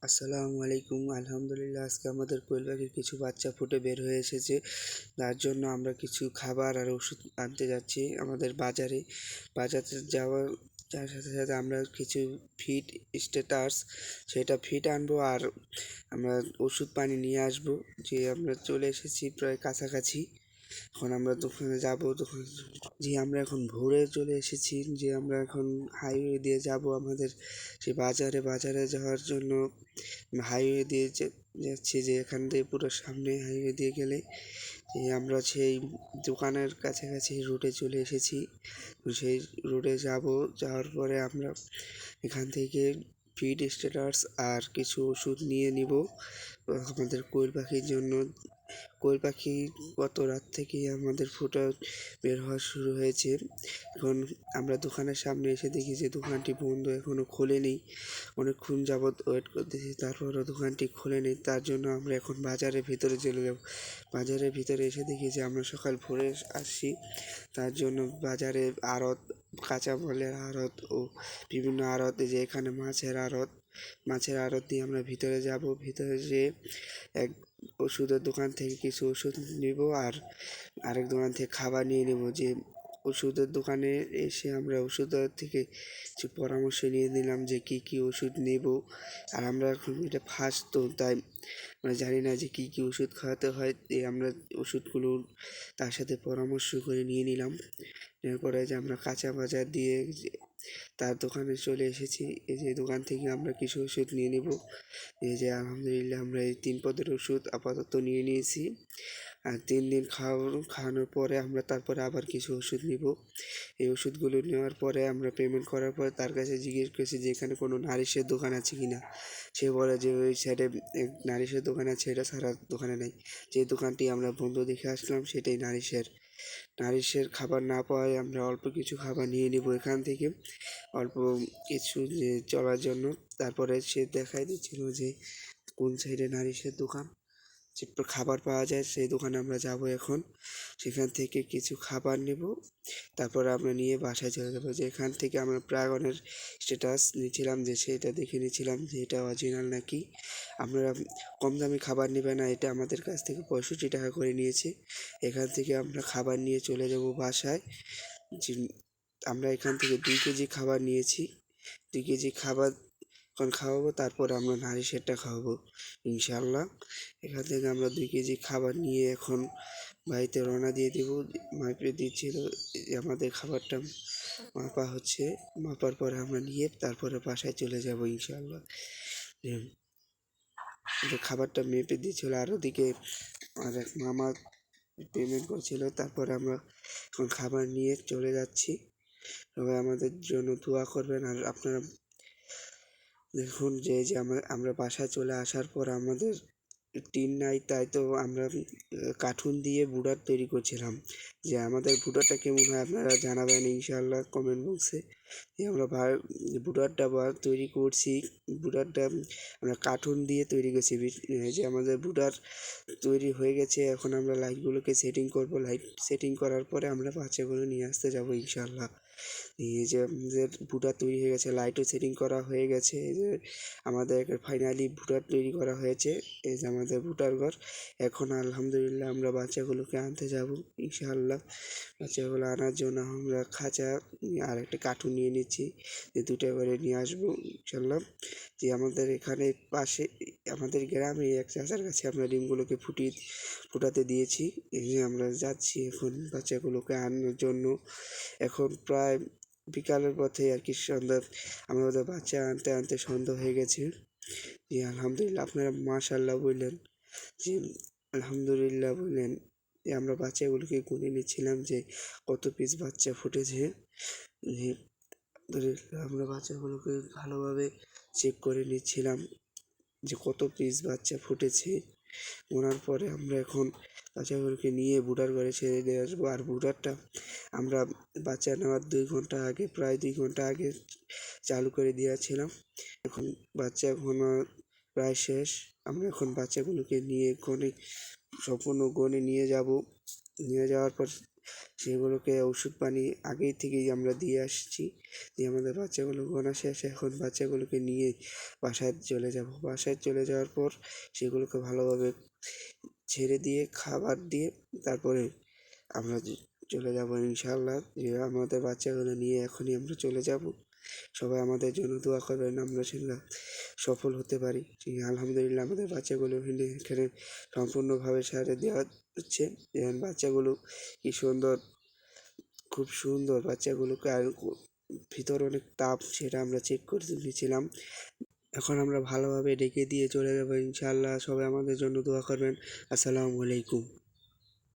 আসসালামু আলাইকুম। আলহামদুলিল্লাহ, আজকে আমাদের কোয়েল পাখির কিছু বাচ্চা ফুটে বের হয়ে এসেছে। তার জন্য আমরা কিছু খাবার আর ওষুধ আনতে যাচ্ছি আমাদের বাজারে। বাজারে যাওয়ার যার সাথে সাথে আমরা কিছু ফিড স্ট্যাটাস সেটা ফিড আনবো, আর আমরা ওষুধ পানি নিয়ে আসবো। যে আমরা চলে এসেছি প্রায় কাছাকাছি। এখন আমরা দোকানে যাবো। আমরা এখন ভোরে চলে এসেছি। আমরা এখন হাইওয়ে দিয়ে যাব আমাদের সেই বাজারে যাওয়ার জন্য। হাইওয়ে দিয়ে যাচ্ছি, যে এখান থেকে পুরো সামনে হাইওয়ে দিয়ে গেলে আমরা সেই দোকানের কাছাকাছি রুটে চলে এসেছি। সেই রুটে যাওয়ার পরে আমরা এখান থেকে ফিড স্টার্টার্স আর কিছু ওষুধ নিয়ে নিব আমাদের কোয়েল পাখির জন্য। কোয়েল পাখি গত রাত থেকেই আমাদের ফোটা বের হওয়া শুরু হয়েছে। এখন আমরা দোকানের সামনে এসে দেখি যে দোকানটি বন্ধ, এখনও খোলেনি। অনেকক্ষণ যাবৎ ওয়েট করতেছি, তারপরও দোকানটি খোলেনি। তার জন্য আমরা এখন বাজারের ভিতরে চলে যাব। বাজারের ভিতরে এসে দেখি যে আমরা সকাল ভোরে আসছি। তার জন্য বাজারে আড়ত, কাঁচামালের আড়ত ও বিভিন্ন আড়তে, যে এখানে মাছের আড়ত দিয়ে আমরা ভিতরে যাব। ভিতরে যেয়ে এক ওষুধের দোকান থেকে কিছু ওষুধ নিব, আর আরেক দোকান থেকে খাবার নিয়ে নেব। যে ওষুধের দোকানে এসে আমরা ওষুধের থেকে কিছু পরামর্শ নিয়ে নিলাম যে কী কী ওষুধ নেব। আর আমরা এখন এটা ফার্স্ট, তো তাই আমরা জানি না যে কী কী ওষুধ খাওয়াতে হয়। আমরা ওষুধগুলো তার সাথে পরামর্শ করে নিয়ে নিলাম। এরপরে যে আমরা কাঁচা বাজার দিয়ে তার দোকানে চলে এসেছি। এই যে দোকান থেকে আমরা কিছু ওষুধ নিয়ে নেব। এই যে আলহামদুলিল্লাহ আমরা এই 3 পদের ওষুধ আপাতত নিয়ে নিয়েছি। আর 3 দিন খাওয়ানোর পরে আমরা তারপরে আবার কিছু ওষুধ নিব। এই ওষুধগুলো নেওয়ার পরে আমরা পেমেন্ট করার পরে তার কাছে জিজ্ঞেস করেছি যে এখানে কোনো নারিশের দোকান আছে কি না। সে বলে যে ওই সাইডে নারিশের দোকান আছে, এটা সারা দোকানে নেই। যে দোকানটি আমরা বন্ধ দেখে আসলাম সেটাই নারিশের খাবার না পাওয়ায় আমরা অল্প কিছু খাবার নিয়ে নেব এখান থেকে, অল্প কিছু যে চলার জন্য। তারপরে সে দেখাই দিচ্ছিল যে কোন সাইডে নারিশের দোকান, যে খাবার পাওয়া যায় সেই দোকানে আমরা যাব এখন। সেখান থেকে কিছু খাবার নেব, তারপর আমরা নিয়ে বাসায় চলে যাবো। যে এখান থেকে আমরা ড্রাগনের স্ট্যাটাস নিয়েছিলাম, যে সেটা দেখে নিয়েছিলাম যে এটা অরিজিনাল নাকি। আমরা কম দামি খাবার নেবে না, এটা আমাদের কাছ থেকে 65 টাকা করে নিয়েছে। এখান থেকে আমরা খাবার নিয়ে চলে যাব বাসায়। যে আমরা এখান থেকে 2 কেজি খাবার নিয়েছি। 2 কেজি খাবার এখন খাওয়াবো, তারপর আমরা নারিশেরটা খাওয়াবো ইনশাআল্লাহ। এখান থেকে আমরা 2 কেজি খাবার নিয়ে এখন বাড়িতে রওনা দিয়ে দেবো। মাপে দিচ্ছিল, আমাদের খাবারটা মাপা হচ্ছে। মাপার পরে আমরা নিয়ে তারপরে বাসায় চলে যাব ইনশাআল্লাহ। খাবারটা মেপে দিয়েছিল, আর ওদিকে আর এক মামা পেমেন্ট করছিল। তারপরে আমরা এখন খাবার নিয়ে চলে যাচ্ছি। সবাই আমাদের জন্য দোয়া করবেন। আর আপনারা দেখুন যে আমরা বাসায় চলে আসার পর আমাদের টিন নাই, তাই তো আমরা কার্টুন দিয়ে বুড়ার তৈরি করছিলাম। যে আমাদের বুড়াটা কেমন হয় আপনারা জানাবেন ইনশাআল্লাহ কমেন্ট বক্সে। যে আমরা বুড়ারটা তৈরি করছি। বুড়ারটা আমরা কার্টুন দিয়ে তৈরি করছি। যে আমাদের বুড়ার তৈরি হয়ে গেছে, এখন আমরা লাইটগুলোকে সেটিং করব। লাইট সেটিং করার পরে আমরা বাচ্চাগুলো নিয়ে আসতে যাব ইনশাআল্লাহ। এই যে আমাদের বুটার তৈরি হয়ে গেছে, লাইটও সেটিং করা হয়ে গেছে। এই যে আমাদের ফাইনালি বুটার তৈরি করা হয়েছে। এই যে আমাদের বুটার ঘর। এখন আলহামদুলিল্লাহ আমরা বাচ্চাগুলোকে আনতে যাব ইনশাআল্লাহ। বাচ্চাগুলো আনার জন্য আমরা খাঁচা আর একটা কার্টুন নিয়ে নিচ্ছি, যে 2টা করে নিয়ে আসবো ইনশাআল্লাহ। যে আমাদের এখানে পাশে আমাদের গ্রামে এক চাচার কাছে আমরা ডিমগুলোকে ফুটাতে দিয়েছি। এই যে আমরা যাচ্ছি এখন বাচ্চাগুলোকে আনার জন্য। এখন প্রায় বিকালের পথে আর কি, সন্ধ্যা আমাদের বাচ্চা আনতে আনতে সন্ধ্যা হয়ে গেছে। যে আলহামদুলিল্লাহ আপনারা মাশাআল্লাহ বললেন, যে আলহামদুলিল্লাহ বললেন। যে আমরা বাচ্চাগুলোকে গুনে নিচ্ছিলাম যে কত পিস বাচ্চা ফুটেছে। যে আমরা বাচ্চাগুলোকে ভালোভাবে চেক করে নিচ্ছিলাম যে কত পিস বাচ্চা ফুটেছে। গোনার পরে আমরা এখন বাচ্চাগুলোকে নিয়ে বুড়ার ঘরে ছেড়ে দিয়ে আসবো। আর বুড়ারটা আমরা বাচ্চা নেওয়ার 2 ঘন্টা আগে, প্রায় 2 ঘন্টা আগে চালু করে দিয়েছিলাম। এখন বাচ্চা গোনা প্রায় শেষ। আমরা এখন বাচ্চাগুলোকে নিয়ে সম্পূর্ণ গনে নিয়ে যাব। নিয়ে যাওয়ার পর সেগুলোকে ওষুধ পানি আগেই থেকেই আমরা দিয়ে আসছি। দিয়ে আমাদের বাচ্চাগুলো গোনা শেষ, এখন বাচ্চাগুলোকে নিয়ে বাসায় চলে যাব। বাসায় চলে যাওয়ার পর সেগুলোকে ভালোভাবে ছেড়ে দিয়ে খাবার দিয়ে তারপরে আমরা চলে যাব ইনশাআল্লাহ। যে আমাদের বাচ্চাগুলো নিয়ে এখনই আমরা চলে যাব। সবাই আমাদের জন্য দোয়া করবেন, আমরা সেগুলো সফল হতে পারি। আলহামদুলিল্লাহ আমাদের বাচ্চাগুলো এখানে সম্পূর্ণভাবে সারে দেওয়া হচ্ছে। যেমন বাচ্চাগুলো কি সুন্দর, খুব সুন্দর বাচ্চাগুলোকে। আর ভিতরে অনেক তাপ, সেটা আমরা চেক করে নিয়েছিলাম। এখন আমরা ভালোভাবে ডেকে দিয়ে চলে যাবো ইনশাআল্লাহ। সবাই আমাদের জন্য দোয়া করবেন। আসসালামু আলাইকুম।